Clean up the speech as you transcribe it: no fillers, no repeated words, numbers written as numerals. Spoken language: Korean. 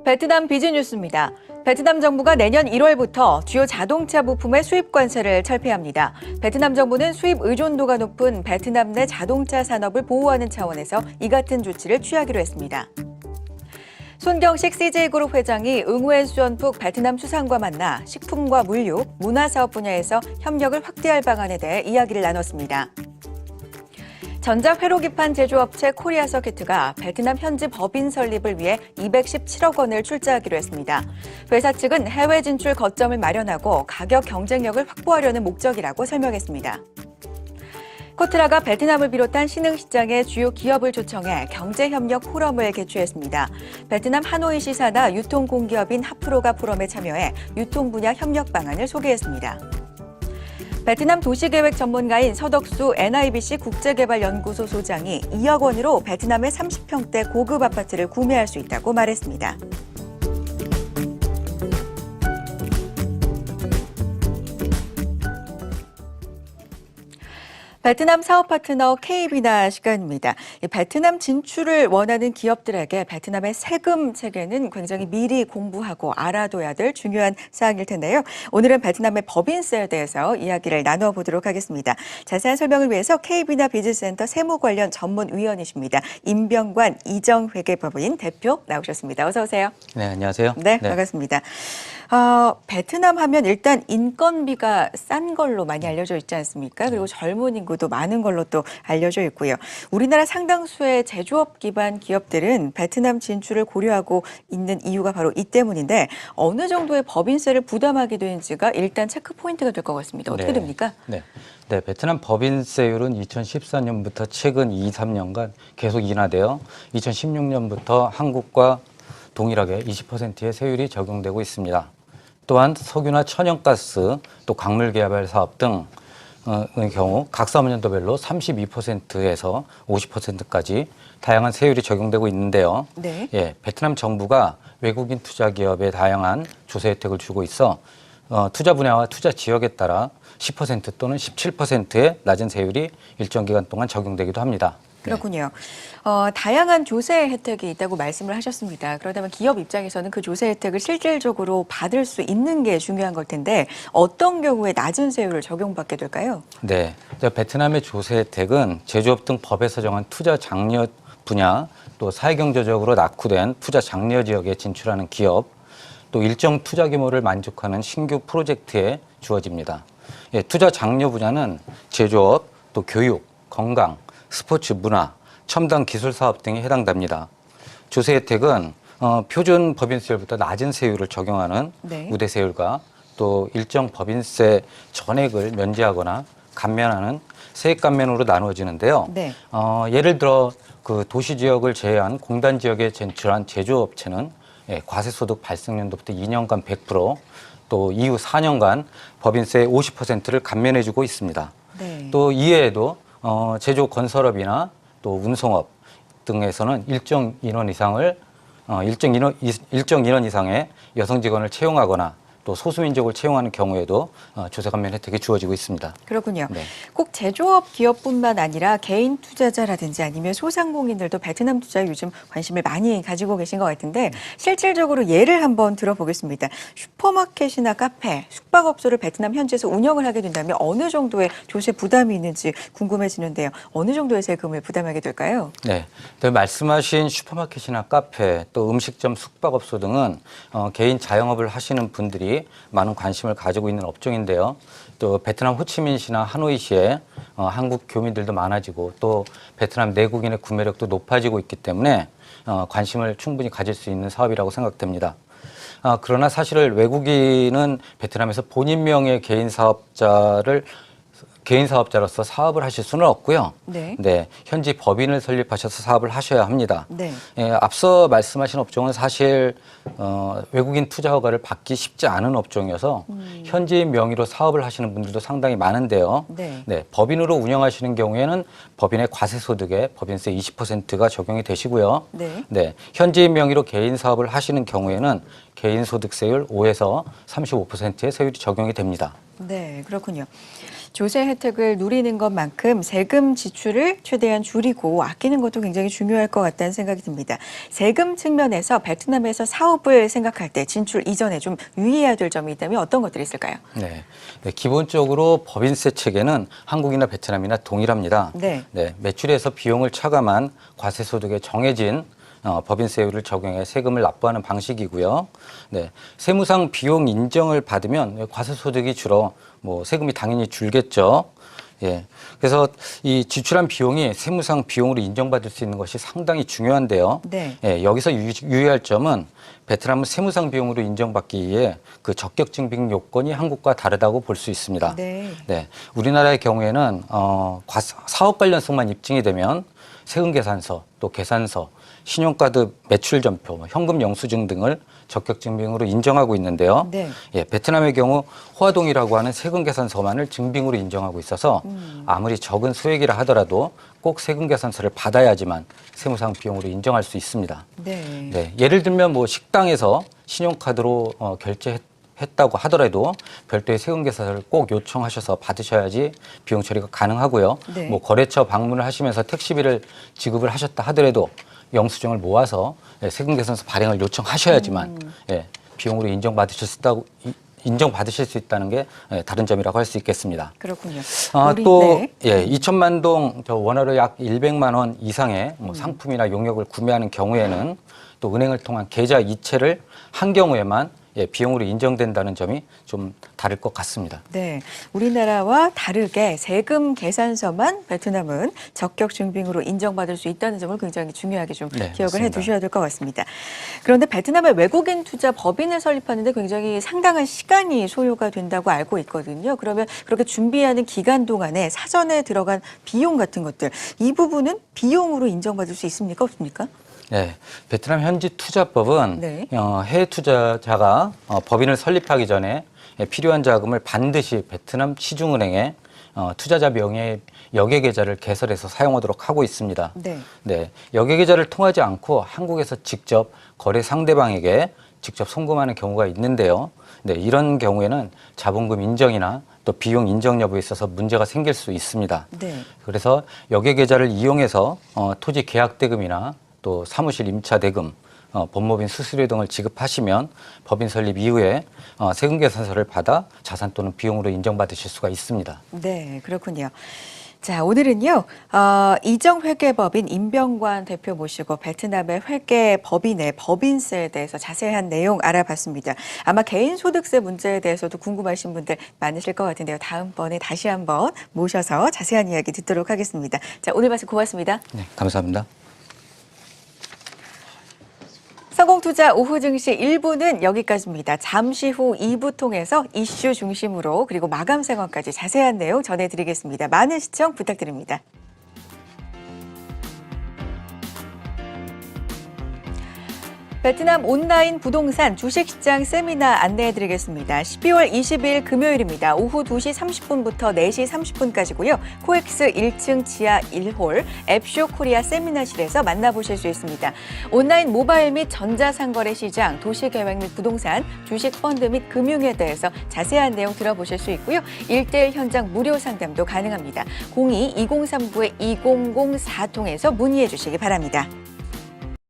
베트남 비즈뉴스입니다. 베트남 정부가 내년 1월부터 주요 자동차 부품의 수입 관세를 철폐합니다. 베트남 정부는 수입 의존도가 높은 베트남 내 자동차 산업을 보호하는 차원에서 이 같은 조치를 취하기로 했습니다. 손경식 CJ그룹 회장이 응우엔 수원북 베트남 수상과 만나 식품과 물류, 문화사업 분야에서 협력을 확대할 방안에 대해 이야기를 나눴습니다. 전자회로기판 제조업체 코리아서킷가 베트남 현지 법인 설립을 위해 217억 원을 출자하기로 했습니다. 회사 측은 해외 진출 거점을 마련하고 가격 경쟁력을 확보하려는 목적이라고 설명했습니다. 코트라가 베트남을 비롯한 신흥시장의 주요 기업을 초청해 경제협력 포럼을 개최했습니다. 베트남 하노이시 산하 유통공기업인 하프로가 포럼에 참여해 유통 분야 협력 방안을 소개했습니다. 베트남 도시계획 전문가인 서덕수 NIBC 국제개발연구소 소장이 2억 원으로 베트남의 30평대 고급 아파트를 구매할 수 있다고 말했습니다. 베트남 사업 파트너 KB나 시간입니다. 베트남 진출을 원하는 기업들에게 베트남의 세금 체계는 굉장히 미리 공부하고 알아둬야 될 중요한 사항일 텐데요. 오늘은 베트남의 법인세에 대해서 이야기를 나눠보도록 하겠습니다. 자세한 설명을 위해서 KB나 비즈센터 세무 관련 전문위원이십니다. 임병관 이정회계법인 대표 나오셨습니다. 어서 오세요. 네, 안녕하세요. 네, 반갑습니다. 베트남 하면 일단 인건비가 싼 걸로 많이 알려져 있지 않습니까? 그리고 젊은 인구도 많은 걸로 또 알려져 있고요. 우리나라 상당수의 제조업 기반 기업들은 베트남 진출을 고려하고 있는 이유가 바로 이 때문인데 어느 정도의 법인세를 부담하게 되는지가 일단 체크 포인트가 될 것 같습니다. 어떻게 됩니까? 네, 베트남 법인세율은 2014년부터 최근 2, 3년간 계속 인하되어 2016년부터 한국과 동일하게 20%의 세율이 적용되고 있습니다. 또한 석유나 천연가스, 또 광물개발 사업 등의 경우 각 사업년도별로 32%에서 50%까지 다양한 세율이 적용되고 있는데요. 네. 베트남 정부가 외국인 투자 기업에 다양한 조세 혜택을 주고 있어 투자 분야와 투자 지역에 따라 10% 또는 17%의 낮은 세율이 일정 기간 동안 적용되기도 합니다. 그렇군요. 다양한 조세 혜택이 있다고 말씀을 하셨습니다. 그러다면 기업 입장에서는 그 조세 혜택을 실질적으로 받을 수 있는 게 중요한 걸 텐데 어떤 경우에 낮은 세율을 적용받게 될까요? 네, 베트남의 조세 혜택은 제조업 등 법에서 정한 투자 장려 분야, 또 사회경제적으로 낙후된 투자 장려 지역에 진출하는 기업, 또 일정 투자 규모를 만족하는 신규 프로젝트에 주어집니다. 투자 장려 분야는 제조업, 또 교육, 건강, 스포츠, 문화, 첨단 기술 사업 등에 해당됩니다. 조세 혜택은 표준 법인세율보다 낮은 세율을 적용하는 우대세율과 또 일정 법인세 전액을 면제하거나 감면하는 세액 감면으로 나누어지는데요. 네. 예를 들어 그 도시 지역을 제외한 공단 지역에 진출한 제조업체는 과세소득 발생 연도부터 2년간 100%, 또 이후 4년간 법인세 50%를 감면해주고 있습니다. 네. 또 이외에도 제조 건설업이나 또 운송업 등에서는 일정 인원 이상의 여성 직원을 채용하거나 또 소수민족을 채용하는 경우에도 조세 감면 혜택이 주어지고 있습니다. 그렇군요. 네. 꼭 제조업 기업뿐만 아니라 개인 투자자라든지 아니면 소상공인들도 베트남 투자에 요즘 관심을 많이 가지고 계신 것 같은데 실질적으로 예를 한번 들어보겠습니다. 슈퍼마켓이나 카페, 숙박업소를 베트남 현지에서 운영을 하게 된다면 어느 정도의 조세 부담이 있는지 궁금해지는데요. 어느 정도의 세금을 부담하게 될까요? 네, 말씀하신 슈퍼마켓이나 카페, 또 음식점, 숙박업소 등은 개인 자영업을 하시는 분들이 많은 관심을 가지고 있는 업종인데요. 또 베트남 호치민시나 하노이시에 한국 교민들도 많아지고 또 베트남 내국인의 구매력도 높아지고 있기 때문에 관심을 충분히 가질 수 있는 사업이라고 생각됩니다. 그러나 사실 외국인은 베트남에서 본인 명의 개인 사업자로서 사업을 하실 수는 없고요. 네, 현지 법인을 설립하셔서 사업을 하셔야 합니다. 네. 앞서 말씀하신 업종은 사실 외국인 투자 허가를 받기 쉽지 않은 업종이어서 현지인 명의로 사업을 하시는 분들도 상당히 많은데요. 네, 법인으로 운영하시는 경우에는 법인의 과세소득에 법인세 20%가 적용이 되시고요. 네, 현지인 명의로 개인 사업을 하시는 경우에는 개인소득세율 5에서 35%의 세율이 적용이 됩니다. 네, 그렇군요. 조세 혜택을 누리는 것만큼 세금 지출을 최대한 줄이고 아끼는 것도 굉장히 중요할 것 같다는 생각이 듭니다. 세금 측면에서 베트남에서 사업을 생각할 때 진출 이전에 좀 유의해야 될 점이 있다면 어떤 것들이 있을까요? 네. 네, 기본적으로 법인세 체계는 한국이나 베트남이나 동일합니다. 네. 네, 매출에서 비용을 차감한 과세소득에 정해진 법인세율을 적용해 세금을 납부하는 방식이고요. 네, 세무상 비용 인정을 받으면 과세소득이 줄어 세금이 당연히 줄겠죠. 예, 그래서 이 지출한 비용이 세무상 비용으로 인정받을 수 있는 것이 상당히 중요한데요. 네. 예, 여기서 유의할 점은 베트남은 세무상 비용으로 인정받기 위해 그 적격 증빙 요건이 한국과 다르다고 볼 수 있습니다. 네. 네, 우리나라의 경우에는 사업 관련성만 입증이 되면 세금계산서, 또 계산서, 신용카드 매출 점표, 현금 영수증 등을 적격 증빙으로 인정하고 있는데요. 네. 예, 베트남의 경우 호화동이라고 하는 세금계산서만을 증빙으로 인정하고 있어서 아무리 적은 소액이라 하더라도 꼭 세금계산서를 받아야지만 세무상 비용으로 인정할 수 있습니다. 네. 네, 예를 들면 식당에서 신용카드로 결제했다고 하더라도 별도의 세금계산서를 꼭 요청하셔서 받으셔야지 비용 처리가 가능하고요. 네. 거래처 방문을 하시면서 택시비를 지급을 하셨다 하더라도 영수증을 모아서 세금계산서 발행을 요청하셔야지만 비용으로 인정받으실 수 있다는 게 다른 점이라고 할 수 있겠습니다. 그렇군요. 또 네. 2천만 동 원화로 약 100만 원 이상의 상품이나 용역을 구매하는 경우에는 또 은행을 통한 계좌 이체를 한 경우에만 비용으로 인정된다는 점이 좀 다를 것 같습니다. 네, 우리나라와 다르게 세금 계산서만 베트남은 적격 증빙으로 인정받을 수 있다는 점을 굉장히 중요하게 좀 기억을 맞습니다. 해두셔야 될 것 같습니다. 그런데 베트남의 외국인 투자 법인을 설립하는데 굉장히 상당한 시간이 소요가 된다고 알고 있거든요. 그러면 그렇게 준비하는 기간 동안에 사전에 들어간 비용 같은 것들, 이 부분은 비용으로 인정받을 수 있습니까? 없습니까? 네, 베트남 현지 투자법은 네. 해외 투자자가 법인을 설립하기 전에 필요한 자금을 반드시 베트남 시중은행에 투자자 명의의 역외계좌를 개설해서 사용하도록 하고 있습니다. 네. 네, 역외계좌를 통하지 않고 한국에서 직접 거래 상대방에게 직접 송금하는 경우가 있는데요. 네, 이런 경우에는 자본금 인정이나 또 비용 인정 여부에 있어서 문제가 생길 수 있습니다. 네. 그래서 역외계좌를 이용해서 토지 계약 대금이나 또 사무실 임차 대금, 법무법인 수수료 등을 지급하시면 법인 설립 이후에 세금계산서를 받아 자산 또는 비용으로 인정받으실 수가 있습니다. 네, 그렇군요. 자, 오늘은요, 이정회계법인 임병관 대표 모시고 베트남의 회계법인의 법인세에 대해서 자세한 내용 알아봤습니다. 아마 개인소득세 문제에 대해서도 궁금하신 분들 많으실 것 같은데요. 다음번에 다시 한번 모셔서 자세한 이야기 듣도록 하겠습니다. 자, 오늘 말씀 고맙습니다. 네, 감사합니다. 성공투자 오후 증시 1부는 여기까지입니다. 잠시 후 2부 통해서 이슈 중심으로 그리고 마감 상황까지 자세한 내용 전해드리겠습니다. 많은 시청 부탁드립니다. 베트남 온라인 부동산 주식시장 세미나 안내해드리겠습니다. 12월 20일 금요일입니다. 오후 2시 30분부터 4시 30분까지고요. 코엑스 1층 지하 1홀 앱쇼 코리아 세미나실에서 만나보실 수 있습니다. 온라인 모바일 및 전자상거래 시장, 도시계획 및 부동산, 주식 펀드 및 금융에 대해서 자세한 내용 들어보실 수 있고요. 1:1 현장 무료 상담도 가능합니다. 02-2039-2004 통해서 문의해 주시기 바랍니다.